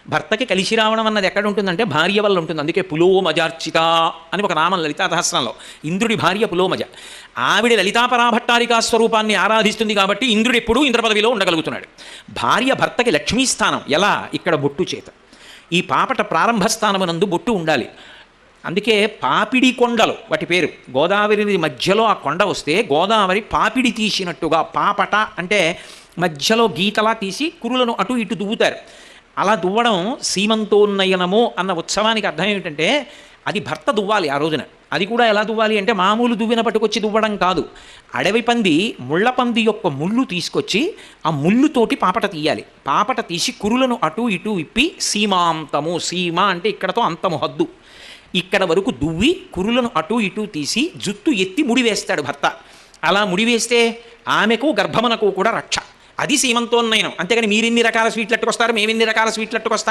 భర్తకి కలిసి రావడం అన్నది ఎక్కడ ఉంటుందంటే భార్య వల్ల ఉంటుంది. అందుకే పులోమజార్చిత అని ఒక నామం లలితా సహస్రంలో. ఇంద్రుడి భార్య పులోమజ. ఆవిడ లలితాపరాభట్టారికా స్వరూపాన్ని ఆరాధిస్తుంది కాబట్టి ఇంద్రుడు ఎప్పుడూ ఇంద్ర పదవిలో ఉండగలుగుతున్నాడు. భార్య భర్తకి లక్ష్మీస్థానం. ఎలా? ఇక్కడ బొట్టు చేత. ఈ పాపట ప్రారంభ స్థానమునందు బొట్టు ఉండాలి. అందుకే పాపిడి కొండలు వాటి పేరు. గోదావరి మధ్యలో ఆ కొండ వస్తే గోదావరి పాపిడి తీసినట్టుగా, పాపట అంటే మధ్యలో గీతలా తీసి కురులను అటు ఇటు దువ్వుతారు. అలా దువ్వడం సీమంతోన్నయనము అన్న ఉత్సవానికి అర్థం ఏమిటంటే అది భర్త దువ్వాలి ఆ రోజున. అది కూడా ఎలా దువ్వాలి అంటే మామూలు దువ్విన పట్టుకొచ్చి దువ్వడం కాదు. అడవి పంది, ముళ్ళ పంది యొక్క ముళ్ళు తీసుకొచ్చి ఆ ముళ్ళుతోటి పాపట తీయాలి. పాపట తీసి కురులను అటు ఇటు ఇప్పి సీమాంతము, సీమ అంటే ఇక్కడతో అంతము, హద్దు, ఇక్కడ వరకు దువ్వి కురులను అటు ఇటు తీసి జుత్తు ఎత్తి ముడివేస్తాడు భర్త. అలా ముడివేస్తే ఆమెకు గర్భమునకు కూడా రక్ష. అది సీమంతోన్నయనం. అంతేగాని మీరెన్ని రకాల స్వీట్లు అట్టుకొస్తారు, మేమెన్ని రకాల స్వీట్లు అట్టుకొస్తాం